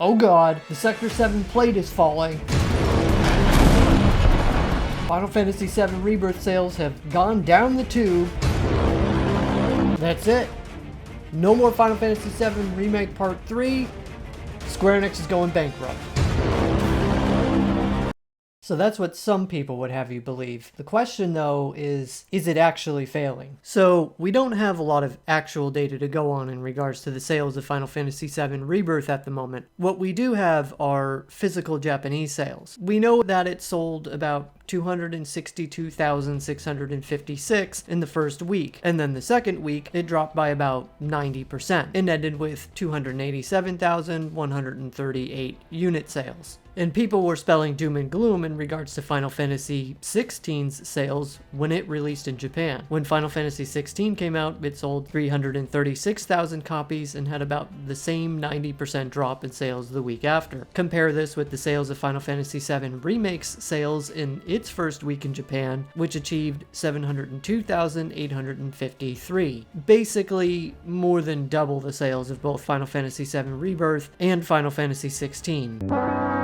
Oh god, the Sector 7 plate is falling. Final Fantasy VII Rebirth sales have gone down the tube. That's it. No more Final Fantasy VII Remake Part 3. Square Enix is going bankrupt. So that's what some people would have you believe. The question though is it actually failing? So we don't have a lot of actual data to go on in regards to the sales of Final Fantasy VII Rebirth at the moment. What we do have are physical Japanese sales. We know that it sold about 262,656 in the first week, and then the second week it dropped by about 90% and ended with 287,138 unit sales. And people were spelling doom and gloom in regards to Final Fantasy XVI's sales when it released in Japan. When Final Fantasy XVI came out, it sold 336,000 copies and had about the same 90% drop in sales the week after. Compare this with the sales of Final Fantasy VII Remake's sales in its first week in Japan, which achieved 702,853. Basically, more than double the sales of both Final Fantasy VII Rebirth and Final Fantasy XVI.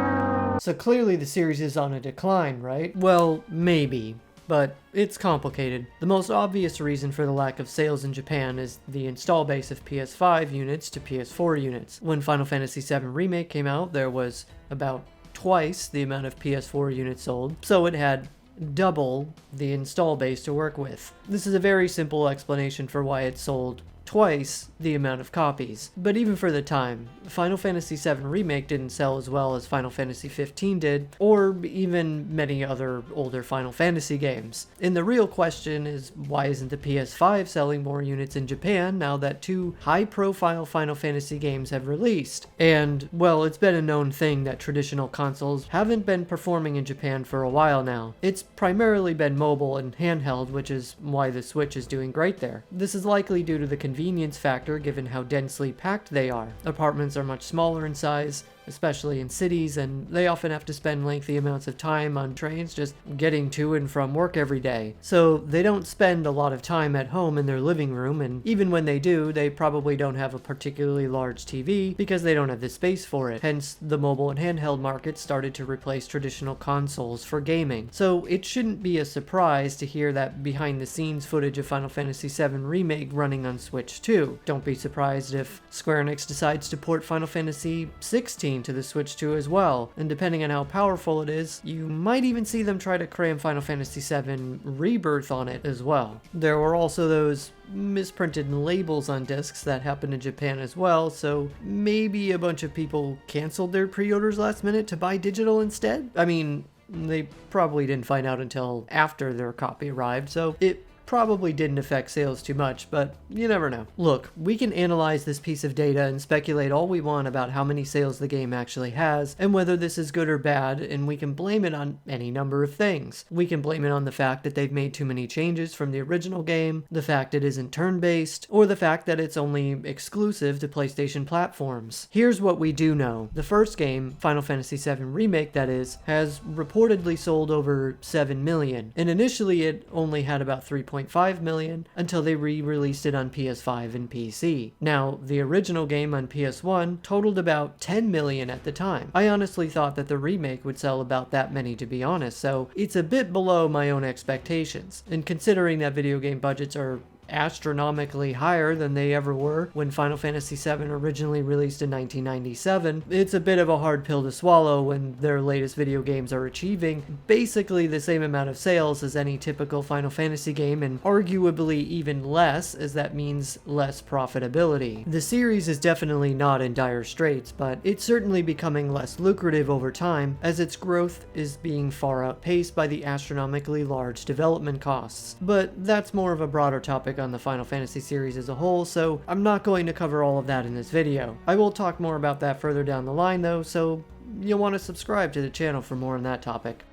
So clearly the series is on a decline, right? Well, maybe, but it's complicated. The most obvious reason for the lack of sales in Japan is the install base of PS5 units to PS4 units. When Final Fantasy VII Remake came out, there was about twice the amount of PS4 units sold, so it had double the install base to work with. This is a very simple explanation for why it sold twice the amount of copies. But even for the time, Final Fantasy VII Remake didn't sell as well as Final Fantasy XV did, or even many other older Final Fantasy games. And the real question is, why isn't the PS5 selling more units in Japan now that two high-profile Final Fantasy games have released? And, well, it's been a known thing that traditional consoles haven't been performing in Japan for a while now. It's primarily been mobile and handheld, which is why the Switch is doing great there. This is likely due to the convenience factor given how densely packed they are. Apartments are much smaller in size, especially in cities, and they often have to spend lengthy amounts of time on trains just getting to and from work every day. So they don't spend a lot of time at home in their living room, and even when they do, they probably don't have a particularly large TV because they don't have the space for it. Hence, the mobile and handheld market started to replace traditional consoles for gaming. So it shouldn't be a surprise to hear that behind the scenes footage of Final Fantasy VII Remake running on Switch 2. Don't be surprised if Square Enix decides to port Final Fantasy XVI to the Switch 2 as well, and depending on how powerful it is, you might even see them try to cram Final Fantasy VII Rebirth on it as well. There were also those misprinted labels on discs that happened in Japan as well, so maybe a bunch of people canceled their pre-orders last minute to buy digital instead? I mean, they probably didn't find out until after their copy arrived, so it probably didn't affect sales too much, but you never know. Look, we can analyze this piece of data and speculate all we want about how many sales the game actually has and whether this is good or bad, and we can blame it on any number of things. We can blame it on the fact that they've made too many changes from the original game, the fact it isn't turn-based, or the fact that it's only exclusive to PlayStation platforms. Here's what we do know. The first game, Final Fantasy VII Remake that is, has reportedly sold over 7 million, and initially it only had about 3.5 million until they re-released it on PS5 and PC. Now, the original game on PS1 totaled about 10 million at the time. I honestly thought that the remake would sell about that many, to be honest, so it's a bit below my own expectations. And considering that video game budgets are astronomically higher than they ever were when Final Fantasy VII originally released in 1997, it's a bit of a hard pill to swallow when their latest video games are achieving basically the same amount of sales as any typical Final Fantasy game, and arguably even less, as that means less profitability. The series is definitely not in dire straits, but it's certainly becoming less lucrative over time as its growth is being far outpaced by the astronomically large development costs. But that's more of a broader topic on the Final Fantasy series as a whole, so I'm not going to cover all of that in this video. I will talk more about that further down the line though, so you'll want to subscribe to the channel for more on that topic.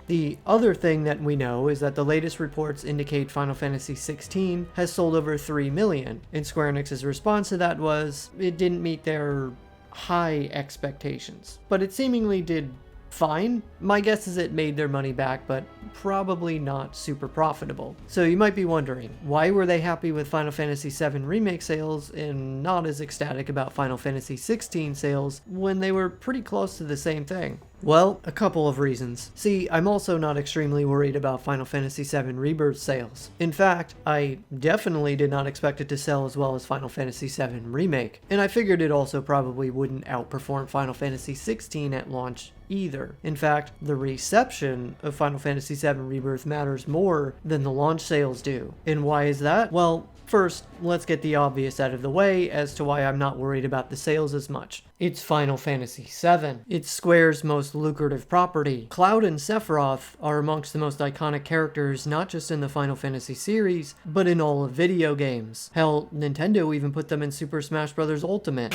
The other thing that we know is that the latest reports indicate Final Fantasy XVI has sold over 3 million, and Square Enix's response to that was it didn't meet their high expectations, but it seemingly did fine. My guess is it made their money back, but probably not super profitable. So you might be wondering, why were they happy with Final Fantasy VII Remake sales and not as ecstatic about Final Fantasy XVI sales when they were pretty close to the same thing? Well, a couple of reasons. See, I'm also not extremely worried about Final Fantasy VII Rebirth sales. In fact, I definitely did not expect it to sell as well as Final Fantasy VII Remake, and I figured it also probably wouldn't outperform Final Fantasy XVI at launch either. In fact, the reception of Final Fantasy VII Rebirth matters more than the launch sales do. And why is that? Well, first, let's get the obvious out of the way as to why I'm not worried about the sales as much. It's Final Fantasy VII. It's Square's most lucrative property. Cloud and Sephiroth are amongst the most iconic characters not just in the Final Fantasy series, but in all of video games. Hell, Nintendo even put them in Super Smash Bros. Ultimate.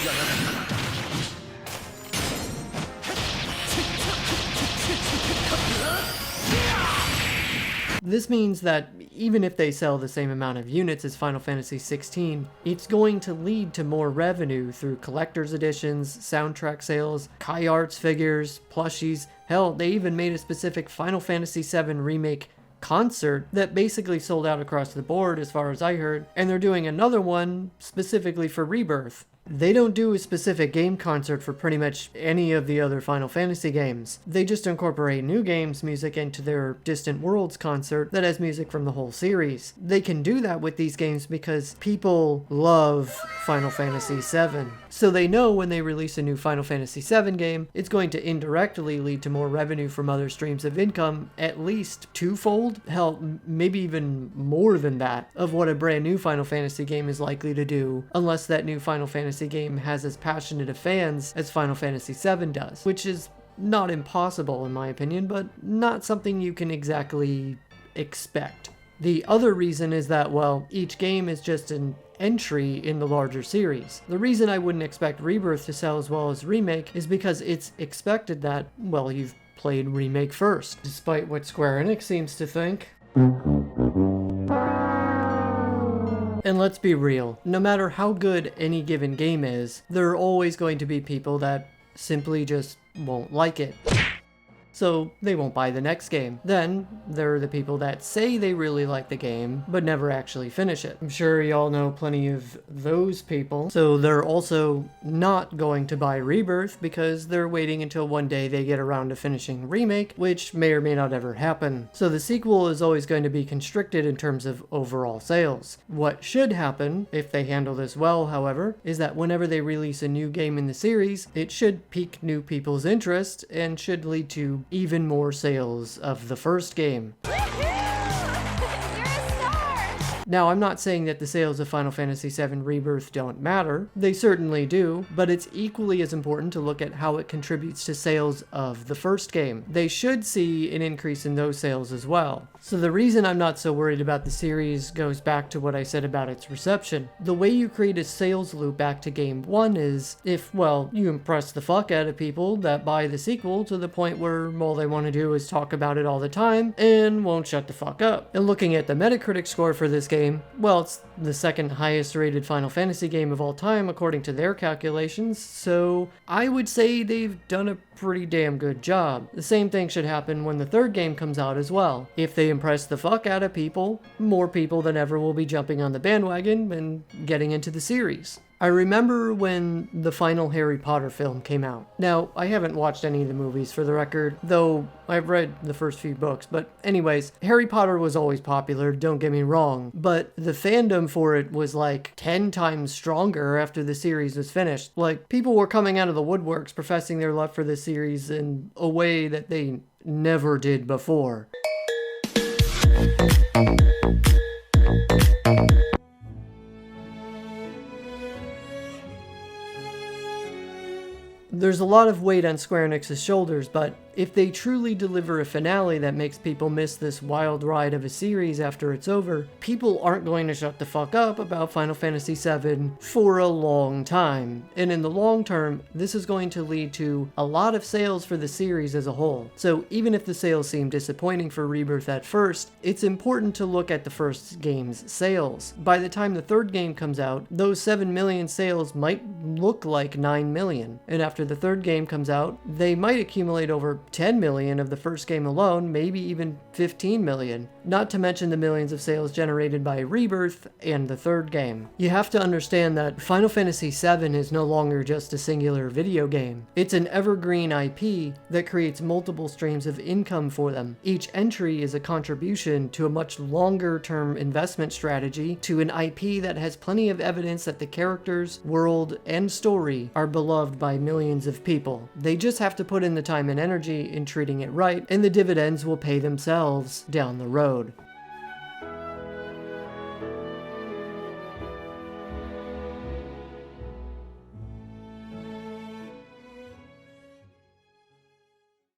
This means that even if they sell the same amount of units as Final Fantasy XVI, it's going to lead to more revenue through collector's editions, soundtrack sales, Kai Arts figures, plushies. Hell, they even made a specific Final Fantasy VII Remake concert that basically sold out across the board as far as I heard, and they're doing another one specifically for Rebirth. They don't do a specific game concert for pretty much any of the other Final Fantasy games. They just incorporate new games music into their Distant Worlds concert that has music from the whole series. They can do that with these games because people love Final Fantasy VII. So they know when they release a new Final Fantasy VII game, it's going to indirectly lead to more revenue from other streams of income, at least twofold, hell, maybe even more than that, of what a brand new Final Fantasy game is likely to do, unless that new Final Fantasy game has as passionate of fans as Final Fantasy VII does, which is not impossible in my opinion, but not something you can exactly expect. The other reason is that, well, each game is just an entry in the larger series. The reason I wouldn't expect Rebirth to sell as well as Remake is because it's expected that, well, you've played Remake first, despite what Square Enix seems to think. And let's be real, no matter how good any given game is, there are always going to be people that simply just won't like it. So they won't buy the next game. Then there are the people that say they really like the game, but never actually finish it. I'm sure y'all know plenty of those people. So they're also not going to buy Rebirth because they're waiting until one day they get around to finishing Remake, which may or may not ever happen. So the sequel is always going to be constricted in terms of overall sales. What should happen, if they handle this well, however, is that whenever they release a new game in the series, it should pique new people's interest and should lead to even more sales of the first game. Now, I'm not saying that the sales of Final Fantasy VII Rebirth don't matter. They certainly do, but it's equally as important to look at how it contributes to sales of the first game. They should see an increase in those sales as well. So the reason I'm not so worried about the series goes back to what I said about its reception. The way you create a sales loop back to game 1 is if, well, you impress the fuck out of people that buy the sequel to the point where all they want to do is talk about it all the time and won't shut the fuck up. And looking at the Metacritic score for this game, well, it's the second highest rated Final Fantasy game of all time according to their calculations, so I would say they've done a pretty damn good job. The same thing should happen when the third game comes out as well. If they impress the fuck out of people, more people than ever will be jumping on the bandwagon and getting into the series. I remember when the final Harry Potter film came out. Now, I haven't watched any of the movies for the record, though I've read the first few books, but anyways, Harry Potter was always popular, don't get me wrong, but the fandom for it was like 10 times stronger after the series was finished. Like, people were coming out of the woodworks professing their love for the series in a way that they never did before. There's a lot of weight on Square Enix's shoulders, but if they truly deliver a finale that makes people miss this wild ride of a series after it's over, people aren't going to shut the fuck up about Final Fantasy VII for a long time. And in the long term, this is going to lead to a lot of sales for the series as a whole. So even if the sales seem disappointing for Rebirth at first, it's important to look at the first game's sales. By the time the third game comes out, those 7 million sales might look like 9 million. And after the third game comes out, they might accumulate over 10 million of the first game alone, maybe even 15 million, not to mention the millions of sales generated by Rebirth and the third game. You have to understand that Final Fantasy VII is no longer just a singular video game. It's an evergreen IP that creates multiple streams of income for them. Each entry is a contribution to a much longer-term investment strategy to an IP that has plenty of evidence that the characters, world, and story are beloved by millions of people. They just have to put in the time and energy in treating it right, and the dividends will pay themselves down the road.